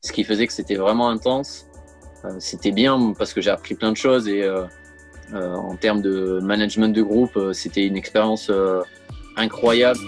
ce qui faisait que c'était vraiment intense. C'était bien parce que j'ai appris plein de choses et en termes de management de groupe, c'était une expérience incroyable.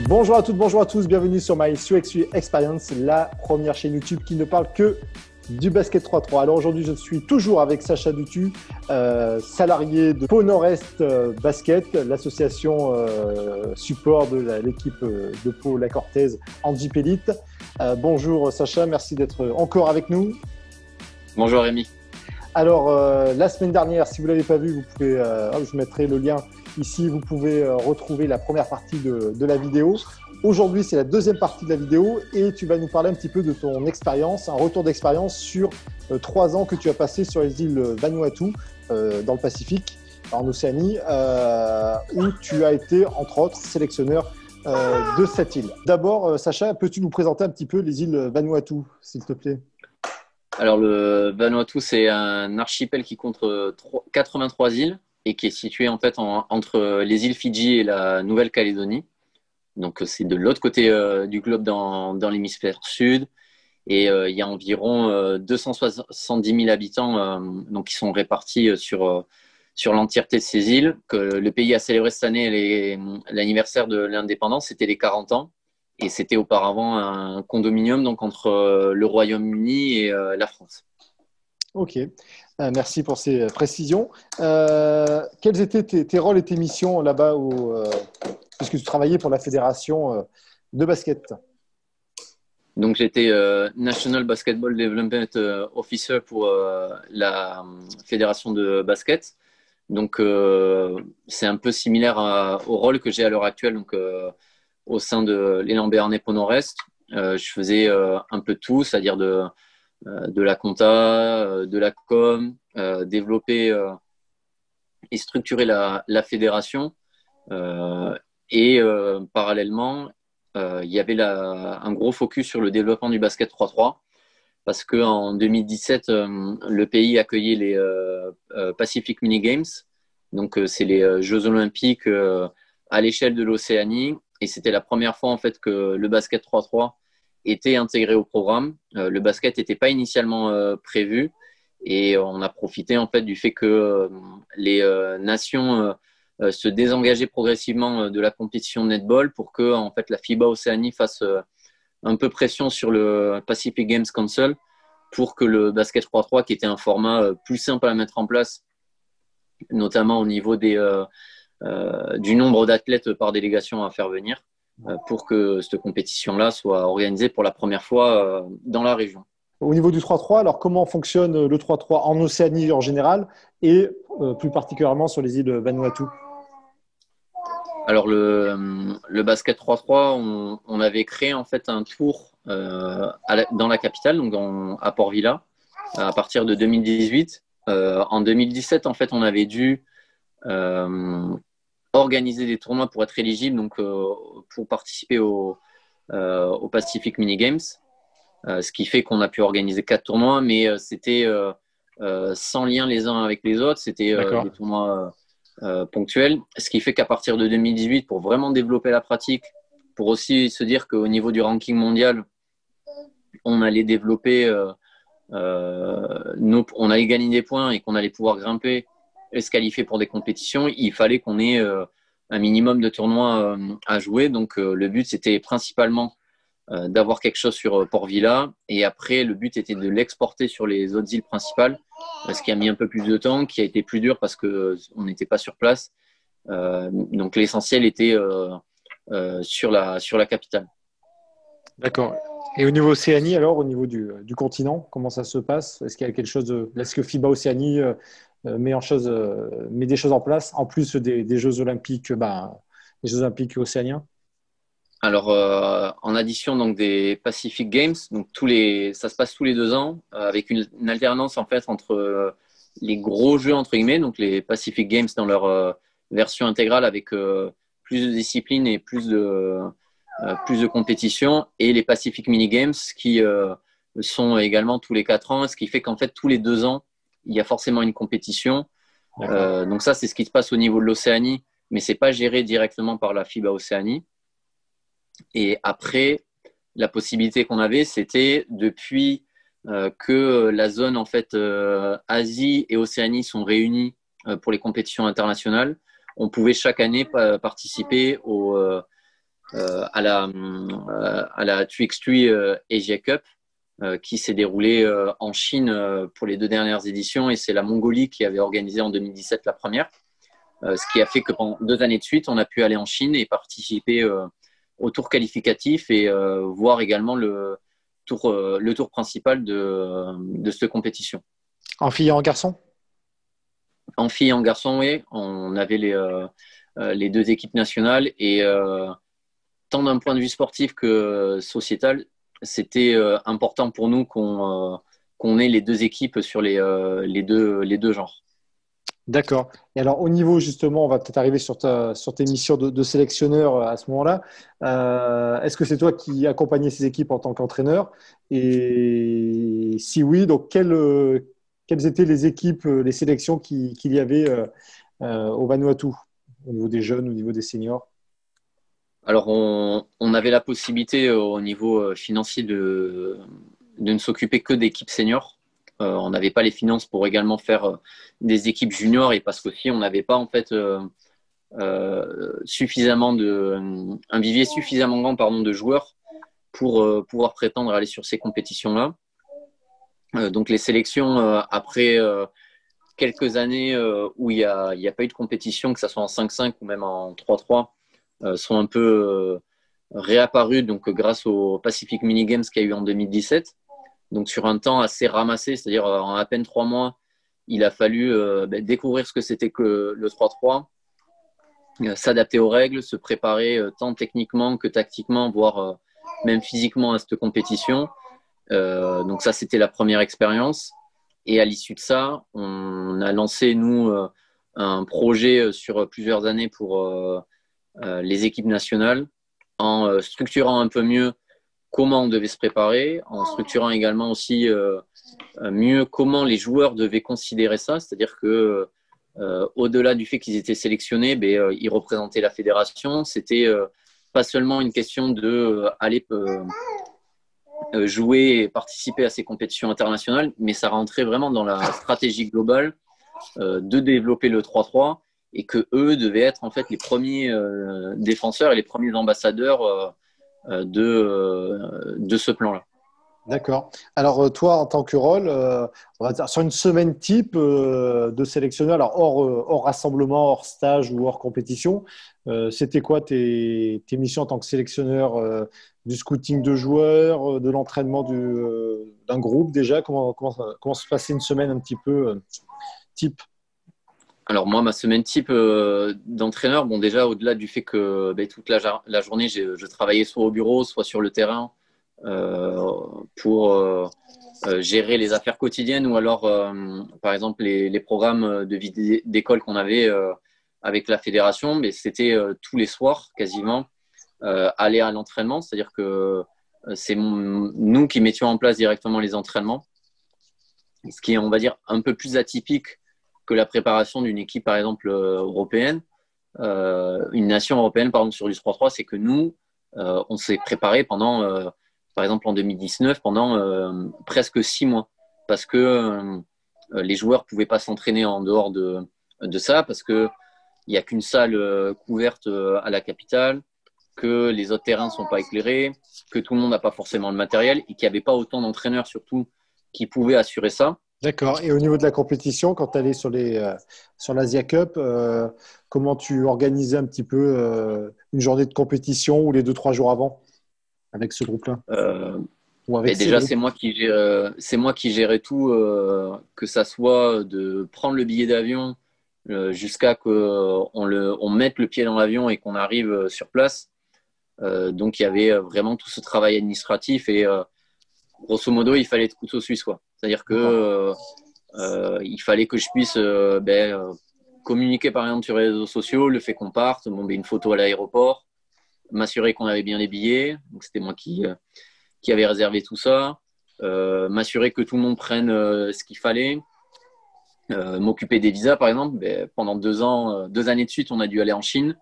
Bonjour à toutes, bonjour à tous, bienvenue sur My UXU Experience, la première chaîne YouTube qui ne parle que du basket 3-3. Alors aujourd'hui, je suis toujours avec Sacha Dutu, salarié de Pau Nord-Est Basket, l'association support de l'équipe de Pau La Cortèze en Jeep Elite. Bonjour Sacha, merci d'être encore avec nous. Bonjour Rémi. Alors, la semaine dernière, si vous ne l'avez pas vu, vous pouvez, je mettrai le lien ici, vous pouvez retrouver la première partie de la vidéo. Aujourd'hui, c'est la deuxième partie de la vidéo et tu vas nous parler un petit peu de ton expérience, un retour d'expérience sur 3 ans que tu as passé sur les îles Vanuatu, dans le Pacifique, en Océanie, où tu as été, entre autres, sélectionneur de cette île. D'abord, Sacha, peux-tu nous présenter un petit peu les îles Vanuatu, s'il te plaît ? Alors, le Vanuatu, c'est un archipel qui compte 83 îles et qui est situé en fait entre les îles Fidji et la Nouvelle-Calédonie. Donc, c'est de l'autre côté du globe dans l'hémisphère sud. Et il y a environ 270 000 habitants donc, qui sont répartis sur l'entièreté de ces îles. Que le pays a célébré cette année l'anniversaire de l'indépendance, c'était les 40 ans. Et c'était auparavant un condominium donc, entre le Royaume-Uni et la France. Ok, merci pour ces précisions. Quels étaient tes rôles et tes missions là-bas puisque tu travaillais pour la fédération de basket? Donc j'étais National Basketball Development Officer pour la fédération de basket. Donc c'est un peu similaire au rôle que j'ai à l'heure actuelle donc, au sein de l'élan Béarnais Pau Nord-Est. Je faisais un peu tout, c'est-à-dire de la compta, de la com, développer et structurer la fédération. Parallèlement, il y avait un gros focus sur le développement du basket 3-3 parce qu'en 2017, le pays accueillait les Pacific Mini Games. Donc, c'est les Jeux olympiques à l'échelle de l'Océanie. Et c'était la première fois en fait, que le basket 3-3 était intégré au programme. Le basket n'était pas initialement prévu et on a profité en fait du fait que les nations se désengageaient progressivement de la compétition de netball pour que en fait la FIBA Océanie fasse un peu pression sur le Pacific Games Council pour que le basket 3-3, qui était un format plus simple à mettre en place, notamment au niveau du nombre d'athlètes par délégation à faire venir, pour que cette compétition-là soit organisée pour la première fois dans la région. Au niveau du 3-3, alors comment fonctionne le 3-3 en Océanie en général et plus particulièrement sur les îles Vanuatu? Alors le basket 3-3, on avait créé en fait un tour dans la capitale, donc à Port Vila, à partir de 2018. En 2017, en fait, on avait dû organiser des tournois pour être éligible, donc pour participer au Pacific Mini Games, ce qui fait qu'on a pu organiser 4 tournois, mais c'était sans lien les uns avec les autres, c'était des tournois ponctuels, ce qui fait qu'à partir de 2018, pour vraiment développer la pratique, pour aussi se dire qu'au niveau du ranking mondial, on allait développer, on allait gagner des points et qu'on allait pouvoir grimper et se qualifier pour des compétitions, il fallait qu'on ait un minimum de tournois à jouer. Donc le but, c'était principalement d'avoir quelque chose sur Port Vila. Et après, le but était de l'exporter sur les autres îles principales, ce qui a mis un peu plus de temps, qui a été plus dur parce qu'on n'était pas sur place. Donc l'essentiel était sur la capitale. D'accord. Et au niveau Océanie, alors, au niveau du continent, comment ça se passe? Est-ce qu'il y a quelque chose est-ce que FIBA Océanie met des choses en place, en plus des Jeux Olympiques, les Jeux Olympiques océaniens? Alors, en addition donc des Pacific Games, donc ça se passe tous les 2 ans, avec une alternance en fait entre les gros jeux entre guillemets, donc les Pacific Games dans leur version intégrale avec plus de disciplines et plus de compétitions, et les Pacific Mini Games qui sont également tous les 4 ans, ce qui fait qu'en fait tous les 2 ans il y a forcément une compétition D'accord. Donc ça, c'est ce qui se passe au niveau de l'Océanie, mais c'est pas géré directement par la FIBA Océanie. Et après, la possibilité qu'on avait, c'était depuis que la zone en fait Asie et Océanie sont réunies pour les compétitions internationales, on pouvait chaque année participer à la 3x3 Asia Cup qui s'est déroulée en Chine pour les 2 dernières éditions, et c'est la Mongolie qui avait organisé en 2017 la première. Ce qui a fait que pendant 2 années de suite, on a pu aller en Chine et participer au tour qualificatif et voir également le tour principal de cette compétition. En fille et en garçon? En filles et en garçons, oui, on avait les deux équipes nationales, et tant d'un point de vue sportif que sociétal, c'était important pour nous qu'on ait les deux équipes sur les deux genres. D'accord. Et alors, au niveau, justement, on va peut-être arriver sur tes missions de sélectionneur à ce moment-là. Est-ce que c'est toi qui accompagnais ces équipes en tant qu'entraîneur? Et si oui, donc quelles étaient les équipes, les sélections qu'il y avait au Vanuatu, au niveau des jeunes, au niveau des seniors? Alors, on avait la possibilité au niveau financier de ne s'occuper que d'équipes seniors. On n'avait pas les finances pour également faire des équipes juniors, et parce qu'aussi on n'avait pas en fait un vivier suffisamment grand, pardon, de joueurs pour pouvoir prétendre aller sur ces compétitions-là. Donc les sélections après quelques années où il y a pas eu de compétition, que ce soit en 5-5 ou même en 3-3, sont un peu réapparues, donc grâce au Pacific Mini Games qu'il y a eu en 2017. Donc sur un temps assez ramassé, c'est-à-dire en à peine 3 mois, il a fallu découvrir ce que c'était que le 3-3, s'adapter aux règles, se préparer tant techniquement que tactiquement, voire même physiquement à cette compétition. Donc ça, c'était la première expérience. Et à l'issue de ça, on a lancé, nous, un projet sur plusieurs années pour les équipes nationales, en structurant un peu mieux comment on devait se préparer, en structurant également aussi mieux comment les joueurs devaient considérer ça, c'est-à-dire que au-delà du fait qu'ils étaient sélectionnés, ils représentaient la fédération. C'était pas seulement une question de aller jouer et participer à ces compétitions internationales, mais ça rentrait vraiment dans la stratégie globale de développer le 3-3, et que eux devaient être en fait les premiers défenseurs et les premiers ambassadeurs de ce plan-là. D'accord. Alors, toi, en tant que rôle, on va dire, sur une semaine type de sélectionneur, alors hors rassemblement, hors stage ou hors compétition, c'était quoi tes missions en tant que sélectionneur du scouting de joueurs, de l'entraînement d'un groupe déjà? Comment se passait une semaine un petit peu type? Alors moi, ma semaine type d'entraîneur, bon déjà au-delà du fait que toute la journée, je travaillais soit au bureau, soit sur le terrain euh, pour gérer les affaires quotidiennes, ou alors par exemple les programmes de vie d'école qu'on avait avec la fédération, mais c'était tous les soirs quasiment aller à l'entraînement, c'est-à-dire que nous qui mettions en place directement les entraînements, ce qui est, on va dire, un peu plus atypique que la préparation d'une équipe, par exemple, européenne, une nation européenne, par exemple, sur du 3-3, c'est que nous, on s'est préparé pendant, par exemple, en 2019, pendant presque 6 mois, parce que les joueurs ne pouvaient pas s'entraîner en dehors de ça, parce qu'il n'y a qu'une salle couverte à la capitale, que les autres terrains ne sont pas éclairés, que tout le monde n'a pas forcément le matériel, et qu'il n'y avait pas autant d'entraîneurs, surtout, qui pouvaient assurer ça. D'accord. Et au niveau de la compétition, quand tu allais sur l'Asia Cup, comment tu organisais un petit peu une journée de compétition ou les 2, 3 jours avant avec ce groupe-là? Euh, Ou avec ces Déjà, groupes? c'est moi qui gérais tout, que ça soit de prendre le billet d'avion jusqu'à qu'on on mette le pied dans l'avion et qu'on arrive sur place. Donc, il y avait vraiment tout ce travail administratif, et grosso modo, il fallait être couteau suisse, quoi. C'est-à-dire que D'accord. il fallait que je puisse communiquer par exemple sur les réseaux sociaux, le fait qu'on parte, une photo à l'aéroport, m'assurer qu'on avait bien les billets. Donc, c'était moi qui avait réservé tout ça. M'assurer que tout le monde prenne ce qu'il fallait. m'occuper des visas, par exemple, ben, pendant 2 ans, 2 années de suite, on a dû aller en Chine.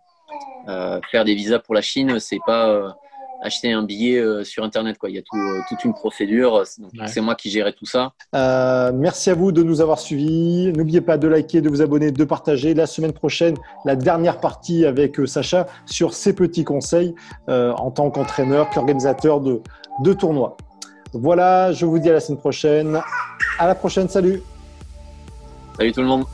Faire des visas pour la Chine, c'est pas acheter un billet sur Internet, quoi. Il y a toute une procédure. Donc, c'est moi qui gérais tout ça. Merci à vous de nous avoir suivis. N'oubliez pas de liker, de vous abonner, de partager. La semaine prochaine, la dernière partie avec Sacha sur ses petits conseils en tant qu'entraîneur, qu'organisateur de tournois. Voilà, je vous dis à la semaine prochaine. À la prochaine, salut. Salut tout le monde.